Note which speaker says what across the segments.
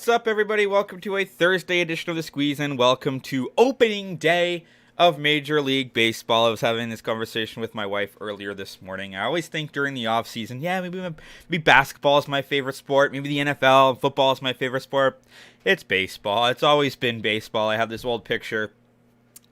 Speaker 1: What's up, everybody? Welcome to a Thursday edition of The Squeeze, and welcome to opening day of Major League Baseball. I was having this conversation with my wife earlier this morning. I always think during the off season, maybe basketball is my favorite sport, maybe the NFL, football is my favorite sport. It's baseball. It's always been baseball. I have this old picture,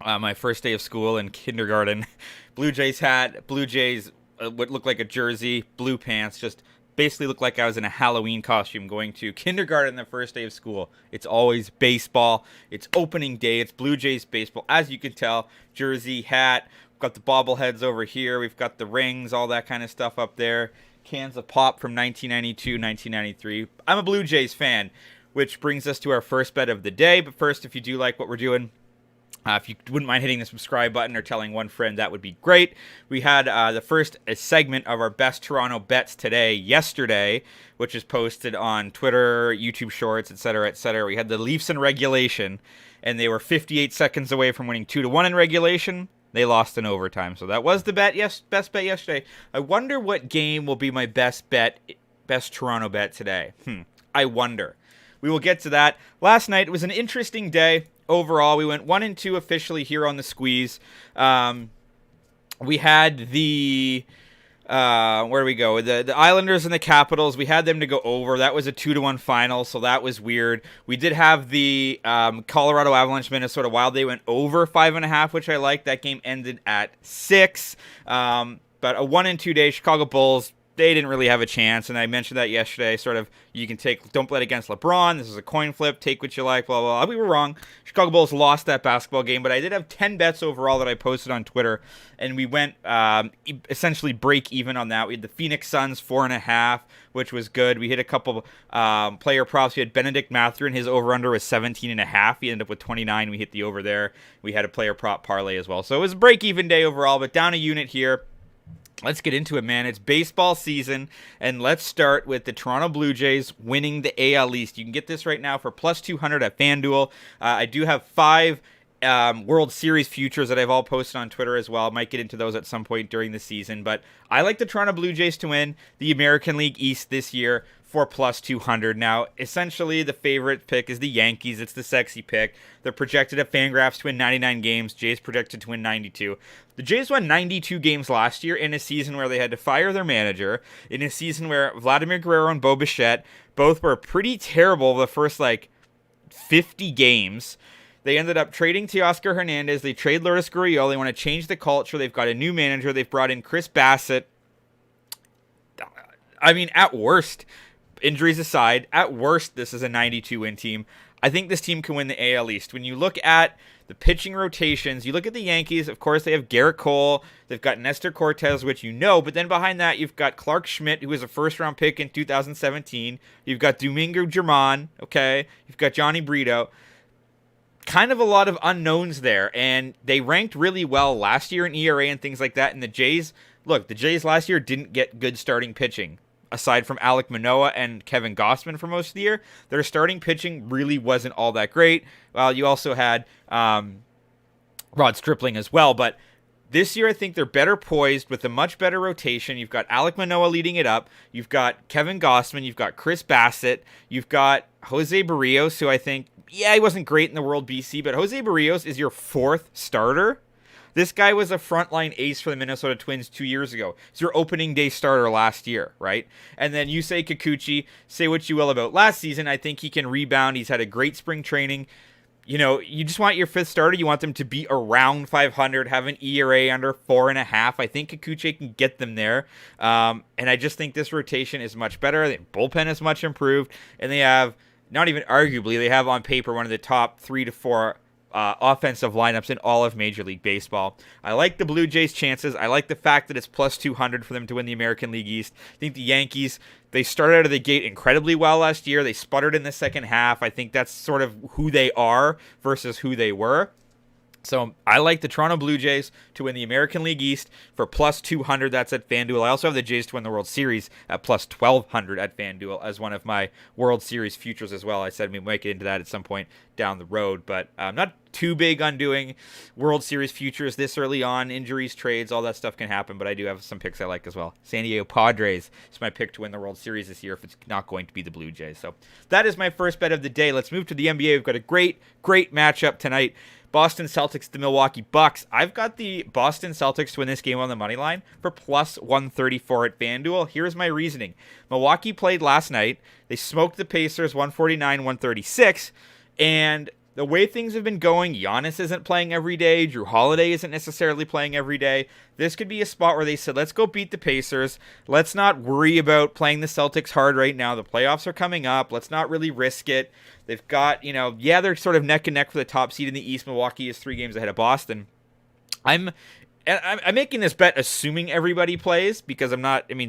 Speaker 1: my first day of school in kindergarten. Blue Jays hat, Blue Jays, what looked like a jersey, blue pants, just basically looked like I was in a Halloween costume going to kindergarten the first day of school. It's always baseball. It's opening day. It's Blue Jays baseball. As you can tell, jersey, hat. We've got the bobbleheads over here. We've got the rings, all that kind of stuff up there. Cans of pop from 1992, 1993. I'm a Blue Jays fan, which brings us to our first bet of the day. But first, if you do like what we're doing, if you wouldn't mind hitting the subscribe button or telling one friend, that would be great. We had the first segment of our best Toronto bets yesterday, which is posted on Twitter, YouTube Shorts, etc., etc. We had the Leafs in regulation, and they were 58 seconds away from winning 2-1 in regulation. They lost in overtime, so that was the best bet yesterday. I wonder what game will be my best Toronto bet today. I wonder. We will get to that. Last night, it was an interesting day. Overall, we went 1-2 officially here on the Squeeze. We had the where do we go? The Islanders and the Capitals. We had them to go over. That was a 2-1 final, so that was weird. We did have the Colorado Avalanche Minnesota Wild. They went over 5.5, which I liked. That game ended at 6. But a 1-2 day. Chicago Bulls, they didn't really have a chance, and I mentioned that yesterday. Sort of, you can don't bet against LeBron. This is a coin flip. Take what you like, blah, blah, blah. We were wrong. Chicago Bulls lost that basketball game, but I did have 10 bets overall that I posted on Twitter, and we went essentially break even on that. We had the Phoenix Suns 4.5, which was good. We hit a couple player props. We had Benedict Mathurin. His over-under was 17.5. He ended up with 29. We hit the over there. We had a player prop parlay as well. So it was a break-even day overall, but down a unit here. Let's get into it, man. It's baseball season, and let's start with the Toronto Blue Jays winning the AL East. You can get this right now for plus 200 at FanDuel. I do have 5 World Series futures that I've all posted on Twitter as well. Might get into those at some point during the season, but I like the Toronto Blue Jays to win the American League East this year for plus 200. Now, essentially, the favorite pick is the Yankees. It's the sexy pick. They're projected at Fangraphs to win 99 games. Jays projected to win 92. The Jays won 92 games last year in a season where they had to fire their manager, in a season where Vladimir Guerrero and Bo Bichette both were pretty terrible the first, 50 games. They ended up trading Teoscar Hernandez. They trade Lourdes Gurriel. They want to change the culture. They've got a new manager. They've brought in Chris Bassett. I mean, at worst, injuries aside, at worst, this is a 92-win team. I think this team can win the AL East. When you look at the pitching rotations, you look at the Yankees, of course, they have Garrett Cole. They've got Nestor Cortez, which you know. But then behind that, you've got Clark Schmidt, who was a first-round pick in 2017. You've got Domingo Germán, okay? You've got Johnny Brito. Kind of a lot of unknowns there. And they ranked really well last year in ERA and things like that. And the Jays last year didn't get good starting pitching. Aside from Alek Manoah and Kevin Gausman for most of the year, their starting pitching really wasn't all that great. Well, you also had Rod Stripling as well, but this year I think they're better poised with a much better rotation. You've got Alek Manoah leading it up. You've got Kevin Gausman. You've got Chris Bassett. You've got Jose Barrios, who I think, he wasn't great in the World BC, but Jose Barrios is your 4th starter. This guy was a frontline ace for the Minnesota Twins 2 years ago. He's your opening day starter last year, right? And then Yusei Kikuchi, say what you will about last season. I think he can rebound. He's had a great spring training. You know, you just want your 5th starter. You want them to be around 500, have an ERA under 4.5. I think Kikuchi can get them there. And I just think this rotation is much better. The bullpen is much improved. And they have, not even arguably, they have on paper one of the top 3 to 4 offensive lineups in all of Major League Baseball. I like the Blue Jays' chances. I like the fact that it's plus 200 for them to win the American League East. I think the Yankees, they started out of the gate incredibly well last year. They sputtered in the second half. I think that's sort of who they are versus who they were. So I like the Toronto Blue Jays to win the American League East for plus 200. That's at FanDuel. I also have the Jays to win the World Series at plus 1,200 at FanDuel as one of my World Series futures as well. I said we might get into that at some point down the road, but I'm not too big on doing World Series futures this early on. Injuries, trades, all that stuff can happen, but I do have some picks I like as well. San Diego Padres is my pick to win the World Series this year if it's not going to be the Blue Jays. So that is my first bet of the day. Let's move to the NBA. We've got a great matchup tonight. Boston Celtics, the Milwaukee Bucks. I've got the Boston Celtics to win this game on the money line for plus 134 at FanDuel. Here's my reasoning. Milwaukee played last night. They smoked the Pacers 149-136. And the way things have been going, Giannis isn't playing every day. Drew Holiday isn't necessarily playing every day. This could be a spot where they said, let's go beat the Pacers. Let's not worry about playing the Celtics hard right now. The playoffs are coming up. Let's not really risk it. They've got, they're sort of neck and neck for the top seed in the East. Milwaukee is 3 games ahead of Boston. I'm making this bet assuming everybody plays because the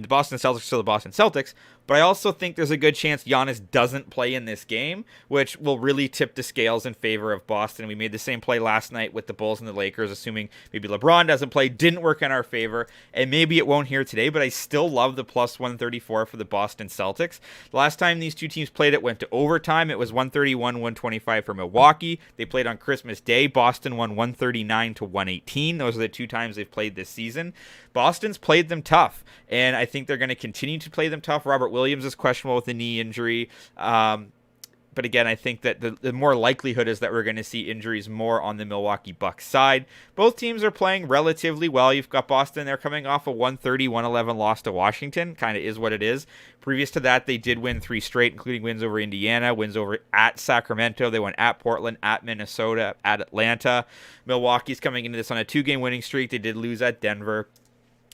Speaker 1: Boston Celtics are still the Boston Celtics, but I also think there's a good chance Giannis doesn't play in this game, which will really tip the scales in favor of Boston. We made the same play last night with the Bulls and the Lakers, assuming maybe LeBron doesn't play. Didn't work in our favor, and maybe it won't here today, but I still love the plus 134 for the Boston Celtics. The last time these two teams played, it went to overtime. It was 131-125 for Milwaukee. They played on Christmas Day. Boston won 139-118. Those are the 2 times they've played this season. Boston's played them tough, and I think they're going to continue to play them tough. Robert Williams is questionable with a knee injury. But again, I think that the more likelihood is that we're going to see injuries more on the Milwaukee Bucks side. Both teams are playing relatively well. You've got Boston, they're coming off a 130-111 loss to Washington. Kind of is what it is. Previous to that, they did win 3 straight, including wins over Indiana, wins over at Sacramento. They went at Portland, at Minnesota, at Atlanta. Milwaukee's coming into this on a 2-game winning streak. They did lose at Denver.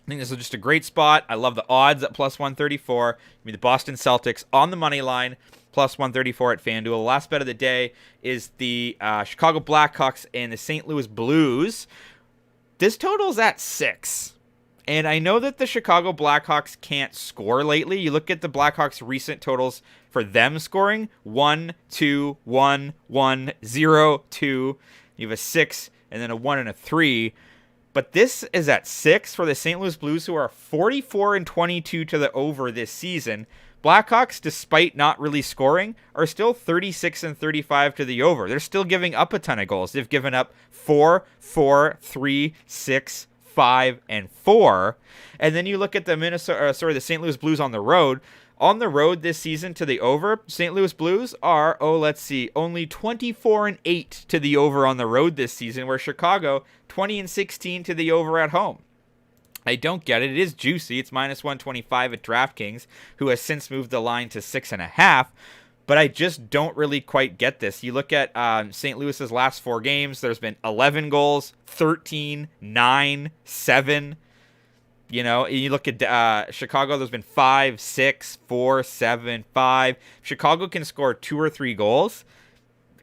Speaker 1: I think this is just a great spot. I love the odds at plus 134. The Boston Celtics on the money line, plus 134 at FanDuel. The last bet of the day is the Chicago Blackhawks and the St. Louis Blues. This total's at 6. And I know that the Chicago Blackhawks can't score lately. You look at the Blackhawks' recent totals for them scoring. 1, 2, 1, 1, 0, 2. You have a 6 and then a 1 and a 3. But this is at 6 for the St. Louis Blues, who are 44-22 to the over this season. Blackhawks, despite not really scoring, are still 36-35 to the over. They're still giving up a ton of goals. They've given up 4, 4, 3, 6, 5, and 4. And then you look at the St. Louis Blues on the road. On the road this season to the over, St. Louis Blues are, only 24-8 to the over on the road this season, where Chicago 20-16 to the over at home. I don't get it. It is juicy. It's minus 125 at DraftKings, who has since moved the line to 6.5. But I just don't really quite get this. You look at St. Louis's last 4 games. There's been 11 goals, 13, 9, 7. You look at Chicago, there's been 5, 6, 4, 7, 5. Chicago can score 2 or 3 goals.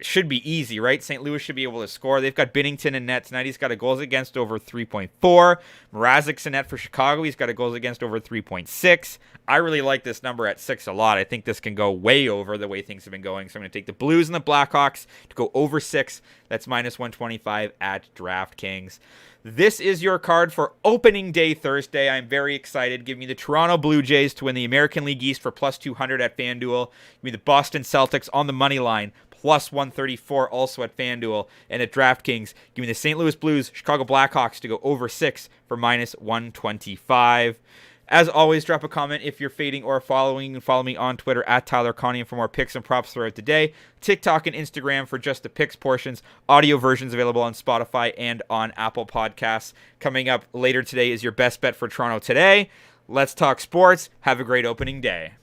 Speaker 1: Should be easy, right? St. Louis should be able to score. They've got Binnington in net tonight. He's got a goals against over 3.4. Mrazek's in net for Chicago. He's got a goals against over 3.6. I really like this number at 6 a lot. I think this can go way over the way things have been going. So I'm going to take the Blues and the Blackhawks to go over 6. That's minus 125 at DraftKings. This is your card for opening day Thursday. I'm very excited. Give me the Toronto Blue Jays to win the American League East for plus 200 at FanDuel. Give me the Boston Celtics on the money line, plus 134 also at FanDuel. And at DraftKings, give me the St. Louis Blues, Chicago Blackhawks to go over 6 for minus 125. As always, drop a comment if you're fading or following. You can follow me on Twitter at Tyler Connian for more picks and props throughout the day. TikTok and Instagram for just the picks portions. Audio versions available on Spotify and on Apple Podcasts. Coming up later today is your best bet for Toronto today. Let's talk sports. Have a great opening day.